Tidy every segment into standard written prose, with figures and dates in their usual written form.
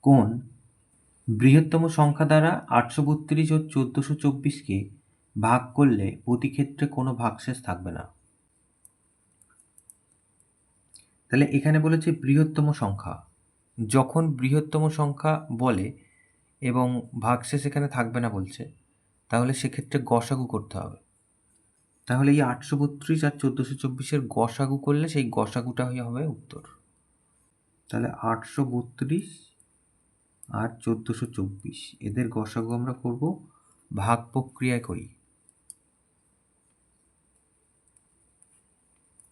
কোন বৃহত্তম সংখ্যা দ্বারা 832 ও 1424কে ভাগ করলে প্রতি ক্ষেত্রে কোনো ভাগশেষ থাকবে না? তাহলে এখানে বলেছে বৃহত্তম সংখ্যা। যখন বৃহত্তম সংখ্যা বলে এবং ভাগশেষ এখানে থাকবে না বলছে, তাহলে সেক্ষেত্রে গসাগু করতে হবে। তাহলে এই 832 আর 1424-এর গসাগু করলে সেই গসাগুটাই হবে উত্তর। তাহলে 832 আর 1424 এদের গসাগু আমরা করব, ভাগ প্রক্রিয়ায় করি।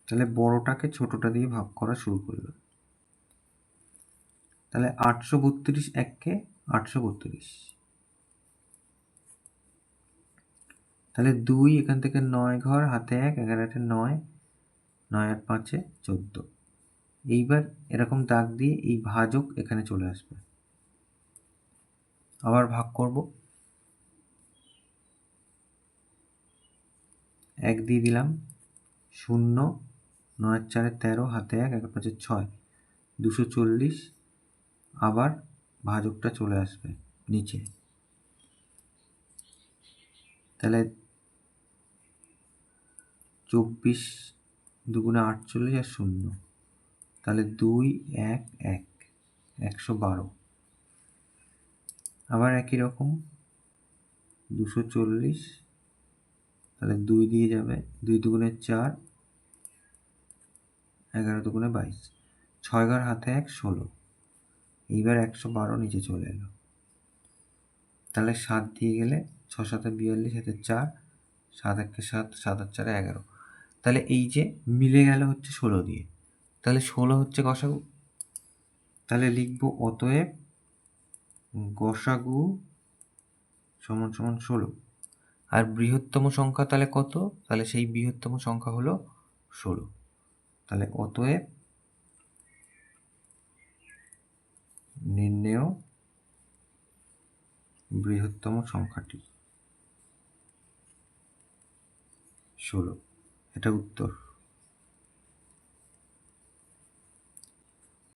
তাহলে বড়টাকে ছোটটা দিয়ে ভাগ করা শুরু করলাম। তাহলে 832 এককে 832, তাহলে 2 এখান থেকে 9 ঘর, হাতে 1, 11 9, 9 আর 5 14। এইবার এরকম দাগ দিয়ে এই ভাজক এখানে চলে আসবে। আবার ভাগ করব, 1 দিয়ে দিলাম, 0, 9 আর 4 13, হাতে 1, 11 5 6, 240। আবার ভাজকটা চলে আসবে নিচে। তাহলে 24 দুগুণে 48 আর 0, তাহলে 2 1 1, 112। আবার একই রকম 240, তাহলে 2 দিয়ে যাবে, 2 দুগুণে 4, 11 দুগুণে 22, 6 ঘর, হাতে 1 16। এইবার 112 নিচে চলে এলো। তাহলে 7 দিয়ে গেলে 6 7 42, হাতে 4, 7 1 7, 7 আর 4 11। তাহলে এই যে মিলে গেল হচ্ছে 16 দিয়ে, তাহলে 16 হচ্ছে গসাগু। তাহলে লিখব অতএব গসাগু সমান সমান 16। আর বৃহত্তম সংখ্যা তাহলে কত? তাহলে সেই বৃহত্তম সংখ্যা হলো 16। তাহলে অতএব নির্ণেয় বৃহত্তম সংখ্যাটি 16, এটা উত্তর।